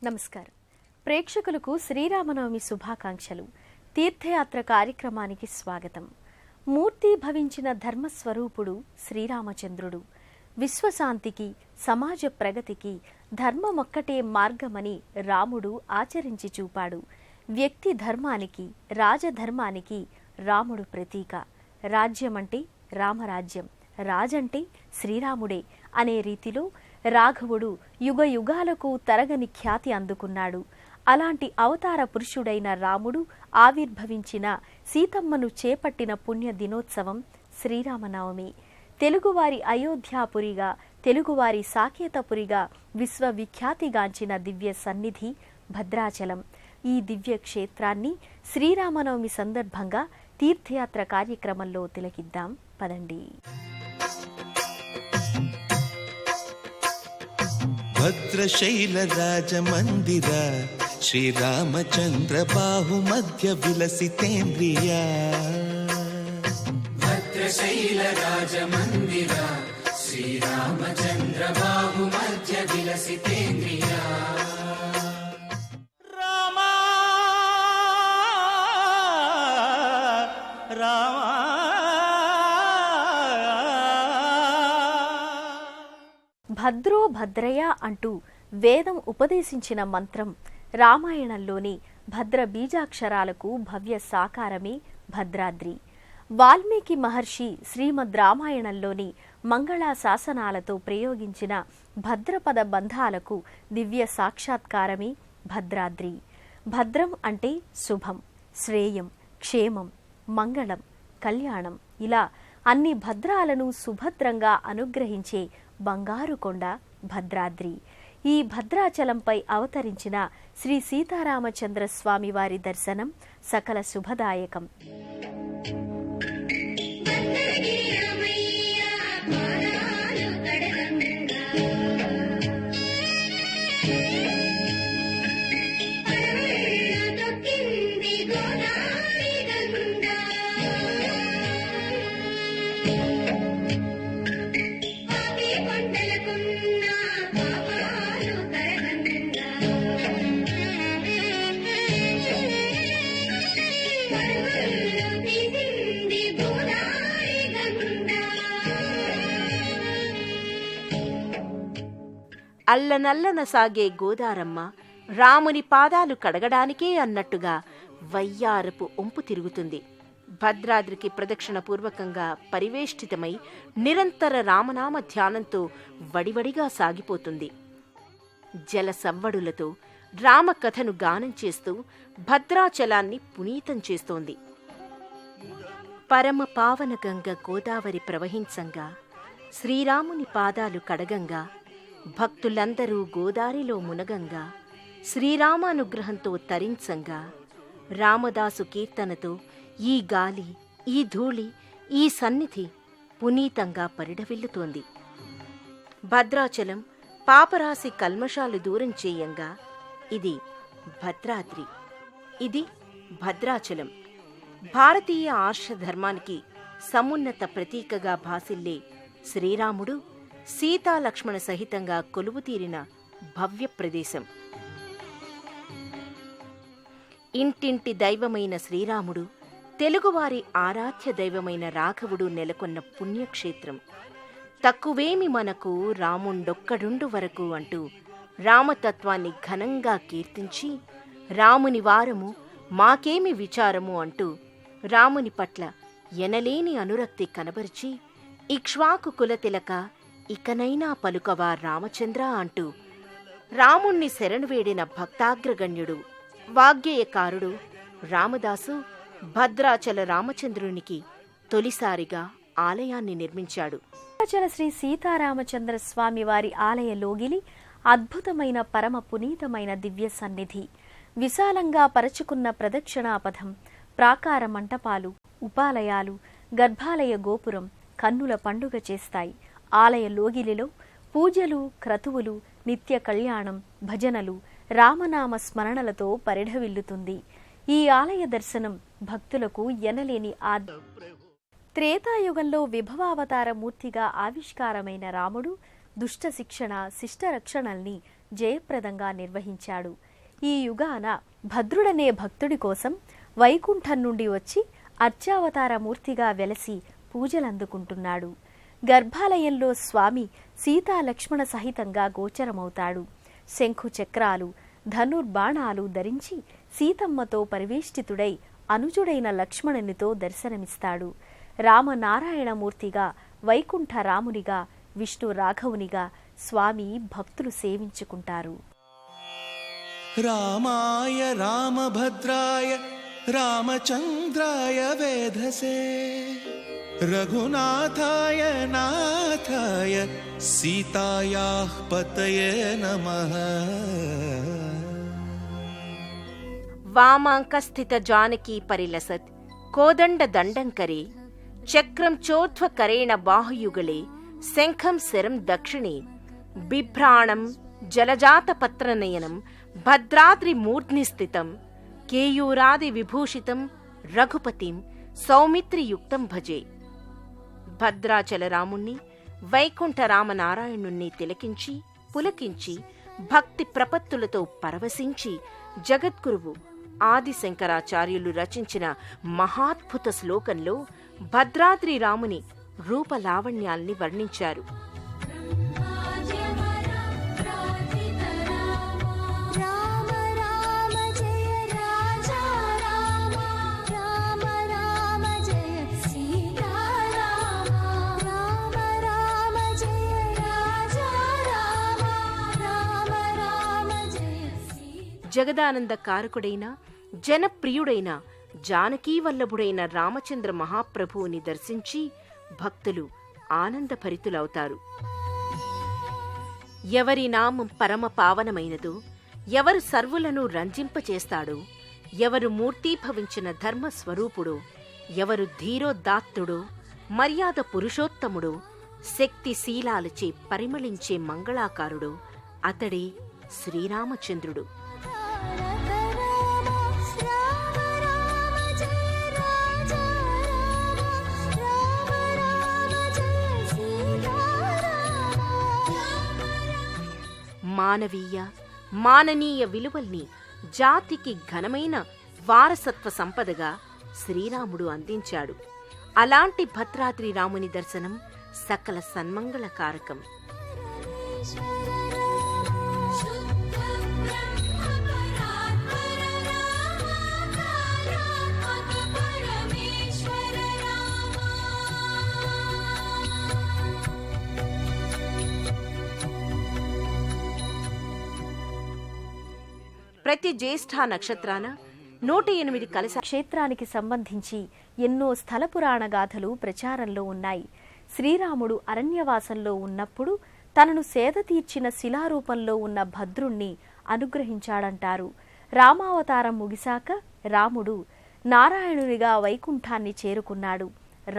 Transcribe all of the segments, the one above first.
నమస్కారం. ప్రేక్షకులకు శ్రీరామనవమి శుభాకాంక్షలు. తీర్థయాత్ర కార్యక్రమానికి స్వాగతం. మూర్తి భవించిన ధర్మస్వరూపుడు శ్రీరామచంద్రుడు. విశ్వశాంతికి, సమాజ ప్రగతికి ధర్మమొక్కటే మార్గమని రాముడు ఆచరించి చూపాడు. వ్యక్తి ధర్మానికి, రాజధర్మానికి రాముడు ప్రతీక. రాజ్యమంటే రామరాజ్యం, రాజంటే శ్రీరాముడే అనే రీతిలో రాఘవుడు యుగ యుగాలకు తరగని ఖ్యాతి అందుకున్నాడు. అలాంటి అవతార పురుషుడైన రాముడు ఆవిర్భవించిన, సీతమ్మను చేపట్టిన పుణ్య దినోత్సవం శ్రీరామనవమి. తెలుగువారి అయోధ్యాపురిగా, తెలుగువారి సాకేతపురిగా విశ్వవిఖ్యాతిగాంచిన దివ్య సన్నిధి భద్రాచలం. ఈ దివ్య క్షేత్రాన్ని శ్రీరామనవమి సందర్భంగా తీర్థయాత్ర కార్యక్రమంలో తిలకిద్దాం పదండి. భద్రశైల రాజమందిర శ్రీరామచంద్ర బాహుమధ్య విలసితేంద్రియ. భద్రశైల రాజమందిర శ్రీరామచంద్ర బాహుమధ్య విలసితేంద్రియ. రామా రామా భద్రో భద్రయ అంటూ వేదం ఉపదేశించిన మంత్రం రామాయణంలోని భద్ర బీజాక్షరాలకు భవ్య సాకారమే భద్రాద్రి. వాల్మీకి మహర్షి శ్రీమద్ రామాయణంలోని మంగళా శాసనాలతో ప్రయోగించిన భద్రపద బంధాలకు దివ్య సాక్షాత్కారమే భద్రాద్రి. భద్రం అంటే శుభం, శ్రేయం, క్షేమం, మంగళం, కళ్యాణం, ఇలా అన్ని భద్రాలను సుభద్రంగా అనుగ్రహించే బంగారు కొండ భద్రాద్రి. ఈ భద్రాచలంపై అవతరించిన శ్రీ సీతారామచంద్ర స్వామి వారి దర్శనం సకల శుభదాయకం. అల్లనల్లన సాగే గోదారమ్మ రాముని పాదాలు కడగడానికే అన్నట్టుగా వయ్యారపు ఒంపు తిరుగుతుంది. భద్రాద్రికి ప్రదక్షిణ పూర్వకంగా పరివేష్టితమై నిరంతర రామనామ ధ్యానంతో వడివడిగా సాగిపోతుంది. జల సవ్వడులతో రామకథను గానం చేస్తూ భద్రాచలాన్ని పునీతం చేస్తోంది. పరమ పావన గంగ గోదావరి ప్రవహించంగా, శ్రీరాముని పాదాలు కడగంగా, భక్తులందరూ గోదారిలో మునగంగా, శ్రీరామానుగ్రహంతో తరించంగా, రామదాసు కీర్తనతో ఈ గాలి, ఈ ధూళి, ఈ సన్నిధి పునీతంగా పరిఢవిల్లుతోంది. భద్రాచలం పాపరాశి కల్మషాలు దూరం చేయంగా, ఇది భద్రాద్రి, ఇది భద్రాచలం. భారతీయ ఆర్ష ధర్మానికి సమున్నత ప్రతీకగా భాసిల్లే శ్రీరాముడు సీతాలక్ష్మణ సహితంగా కొలువుతీరిన భవ్య ప్రదేశం. ఇంటింటి దైవమైన శ్రీరాముడు, తెలుగువారి ఆరాధ్య దైవమైన రాఘవుడు నెలకొన్న పుణ్యక్షేత్రం. తక్కువేమి మనకు రాముండొక్కడుండు వరకు అంటూ రామతత్వాన్ని ఘనంగా కీర్తించి, రాముని వారము మాకేమి విచారము అంటూ రాముని పట్ల ఎనలేని అనురక్తి కనబరిచి, ఇక్ష్వాకు కులతిలక ఇకనైనా పలుకవా రామచంద్ర అంటూ రాముణ్ణి శరణువేడిన భక్తాగ్రగణ్యుడు, వాగ్గేయకారుడు రామదాసు భద్రాచల రామచంద్రునికి తొలిసారిగా ఆలయాన్ని నిర్మించాడు. భద్రాచల శ్రీ సీతారామచంద్ర స్వామి వారి ఆలయ లోగిలి అద్భుతమైన పరమ పునీతమైన దివ్య సన్నిధి. విశాలంగా పరచుకున్న ప్రదక్షిణాపథం, ప్రాకార మంటపాలు, ఉపాలయాలు, గర్భాలయ గోపురం కన్నుల పండుగ చేస్తాయి. ఆలయ లోగిలిలో పూజలు, క్రతువులు, నిత్య కళ్యాణం, భజనలు, రామనామ స్మరణలతో పరిఢవిల్లుతుంది. ఈ ఆలయ దర్శనం భక్తులకు ఎనలేని త్రేతాయుగంలో విభవావతార మూర్తిగా ఆవిష్కారమైన రాముడు దుష్ట శిక్షణ శిష్టరక్షణల్ని జయప్రదంగా నిర్వహించాడు. ఈ యుగాన భద్రుడనే భక్తుడి కోసం వైకుంఠం నుండి వచ్చి అర్చావతార మూర్తిగా వెలసి పూజలందుకుంటున్నాడు. గర్భాలయంలో స్వామి సీతా లక్ష్మణ సహితంగా గోచరమవుతాడు. శంఖు చక్రాలు ధనుర్బాణాలు ధరించి సీతమ్మతో పరివేష్టితుడై అనుజుడైన లక్ష్మణునితో దర్శనమిస్తాడు. రామనారాయణమూర్తిగా, వైకుంఠ రామునిగా, విష్ణు రాఘవునిగా స్వామి భక్తులు సేవించుకుంటారు. రామాయ రామభద్రాయ రామచంద్రాయ వేధసే రఘునాథాయ నాథాయ సీతాయాః పతయే నమః. వామాంకస్థిత జానకీ పరిలసత్ కోదండ దండంకరే చక్రం చోధ్వకరేణ బాహుయుగళే శంఖం శరం దక్షిణే బిభ్రాణం జలజాతపత్రనయనం భద్రాద్రి మూర్ధ్నిస్థితం కేయూరాది విభూషితం రఘుపతిం సౌమిత్రియుక్తం భజే. భద్రాచల రాముణ్ణి, వైకుంఠ రామనారాయణుణ్ణి తిలకించి పులకించి భక్తి ప్రపత్తులతో పరవశించి జగద్గురువు ఆదిశంకరాచార్యులు రచించిన మహాద్భుత శ్లోకంలో భద్రాద్రి రాముని రూపలావణ్యాల్ని వర్ణించారు. జగదానంద కారకుడైన జనప్రియుడైన జానకీవల్లభుడైన రామచంద్ర మహాప్రభువుని దర్శించి భక్తులు ఆనందభరితులవుతారు. ఎవరి నామం పరమ పావనమైనదో, ఎవరు సర్వులను రంజింపచేస్తాడో, ఎవరు మూర్తీభవించిన ధర్మస్వరూపుడో, ఎవరు ధీరోదాత్తుడో, మర్యాద పురుషోత్తముడో, శక్తిశీలాలచే పరిమళించే మంగళాకారుడో అతడే శ్రీరామచంద్రుడు. మానవీయ మాననీయ విలువల్ని జాతికి ఘనమైన వారసత్వ సంపదగా శ్రీరాముడు అందించాడు. అలాంటి భద్రాద్రి రాముని దర్శనం సకల సన్మంగళకారకం. ప్రతి జ్యేష్ఠ నక్షత్రాన 108 కలశ క్షేత్రానికి సంబంధించి ఎన్నో స్థల పురాణ గాథలు ప్రచారంలో ఉన్నాయి. శ్రీరాముడు అరణ్యవాసంలో ఉన్నప్పుడు తనను సేద తీర్చిన శిలారూపంలో ఉన్న భద్రుణ్ణి అనుగ్రహించాడంటారు. రామావతారం ముగిశాక రాముడు నారాయణునిగా వైకుంఠాన్ని చేరుకున్నాడు.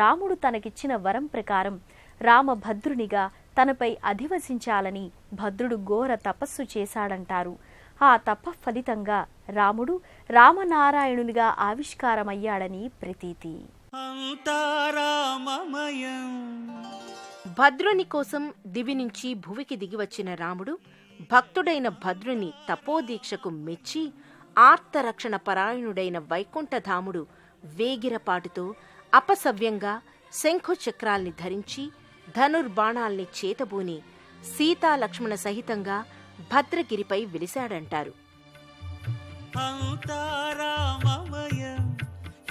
రాముడు తనకిచ్చిన వరం ప్రకారం రామభద్రునిగా తనపై అధివసించాలని భద్రుడు ఘోర తపస్సు చేశాడంటారు. ఆ తపఫలితంగా రాముడు రామనారాయణునిగా ఆవిష్కారమయ్యాడని ప్రతీతి. భద్రుని కోసం దివి నుంచి భువికి దిగివచ్చిన రాముడు భక్తుడైన భద్రుని తపోదీక్షకు మెచ్చి ఆర్తరక్షణ పరాయణుడైన వైకుంఠధాముడు వేగిరపాటుతో అపసవ్యంగా శంఖుచక్రాల్ని ధరించి ధనుర్బాణాల్ని చేతబూని సీతాలక్ష్మణ సహితంగా భద్రగిరిపై వెలిశాడంటారు.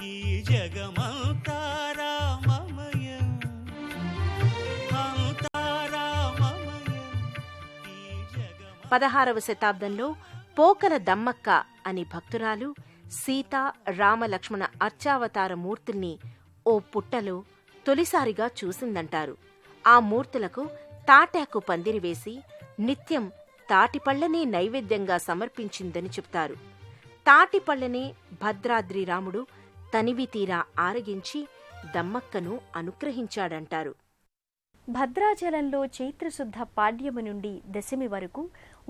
ఈ జగమంతా రామమయం. 16వ శతాబ్దంలో పోకల దమ్మక్క అని భక్తురాలు సీతా రామలక్ష్మణ అర్చావతార మూర్తుల్ని ఓ పుట్టలో తొలిసారిగా చూసిందంటారు. ఆ మూర్తులకు తాటాకు పందిరివేసి నిత్యం తాటిపళ్లనే నైవేద్యంగా సమర్పించిందని చెప్తారు. తాటిపళ్లనే భద్రాద్రి రాముడు తనివి తీరా ఆరగించి దమ్మక్కను అనుగ్రహించాడంటారు. భద్రాచలంలో చైత్రశుద్ధ పాడ్యమి నుండి దశమి వరకు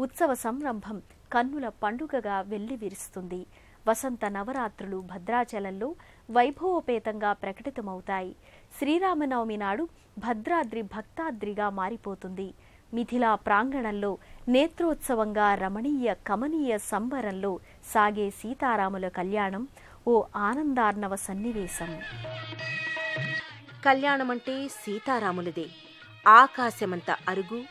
ఉత్సవ సంరంభం కన్నుల పండుగగా వెల్లివిరుస్తుంది. వసంత నవరాత్రులు భద్రాచలంలో వైభవోపేతంగా ప్రకటితమవుతాయి. శ్రీరామనవమి నాడు భద్రాద్రి భక్తాద్రిగా మారిపోతుంది. మిథిలా ప్రాంగణంలో నేత్రోత్సవంగా రమణీయ కమనీయ సంబరంలో సాగే సీతారాముల కళ్యాణం ఓ ఆనందార్ణవ సన్నివేశం. కళ్యాణమంటే సీతారాములదే. ఆకాశమంత అరుగు,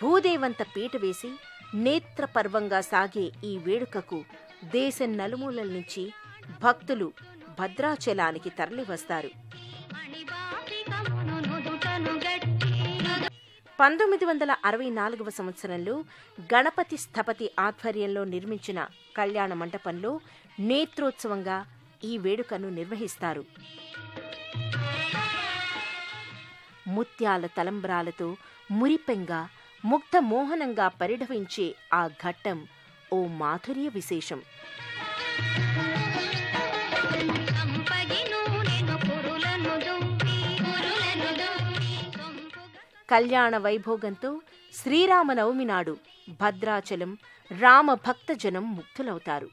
భూదేవంత పీట వేసి నేత్రపర్వంగా సాగే ఈ వేడుకకు దేశం నలుమూలల నుంచి భక్తులు భద్రాచలానికి తరలివస్తారు. 1964 సంవత్సరంలో గణపతి స్థపతి ఆధ్వర్యంలో నిర్మించిన కళ్యాణ మంటపంలో నేత్రోత్సవంగా ఈ వేడుకను నిర్వహిస్తారు. ముత్యాల తలంబ్రాలతో మురిపెంగా ముగ్ధ మోహనంగా పరిఢవించే ఆ ఘట్టం ఓ మాధుర్య విశేషం. కళ్యాణ వైభోగంతో శ్రీరామనవమి నాడు భద్రాచలం రామ భక్తజనం ముక్తులవుతారు.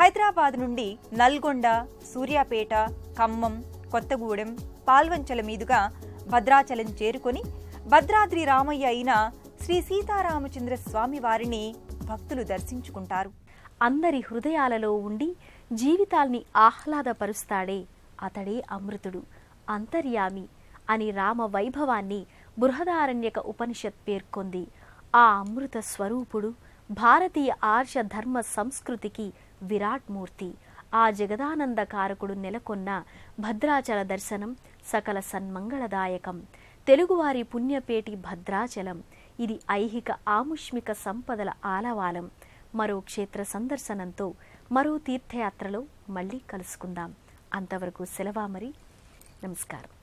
హైదరాబాద్ నుండి నల్గొండ, సూర్యాపేట, ఖమ్మం, కొత్తగూడెం, పాల్వంచల మీదుగా భద్రాచలం చేరుకొని భద్రాద్రి రామయ్య అయిన శ్రీ సీతారామచంద్ర స్వామి వారిని భక్తులు దర్శించుకుంటారు. అందరి హృదయాలలో ఉండి జీవితాల్ని ఆహ్లాదపరుస్తాడే అతడే అమృతుడు, అంతర్యామి అని రామ వైభవాన్ని బృహదారణ్యక ఉపనిషత్ పేర్కొంది. ఆ అమృత స్వరూపుడు భారతీయ ఆర్ష ధర్మ సంస్కృతికి విరాట్ మూర్తి. ఆ జగదానందకారకుడు నెలకొన్న భద్రాచల దర్శనం సకల సన్మంగళదాయకం. తెలుగువారి పుణ్యపేటి భద్రాచలం. ఇది ఐహిక ఆముష్మిక సంపదల ఆలవాలం. మరో క్షేత్ర సందర్శనంతో మరో తీర్థయాత్రలో మళ్ళీ కలుసుకుందాం. అంతవరకు సెలవా మరి. నమస్కారం.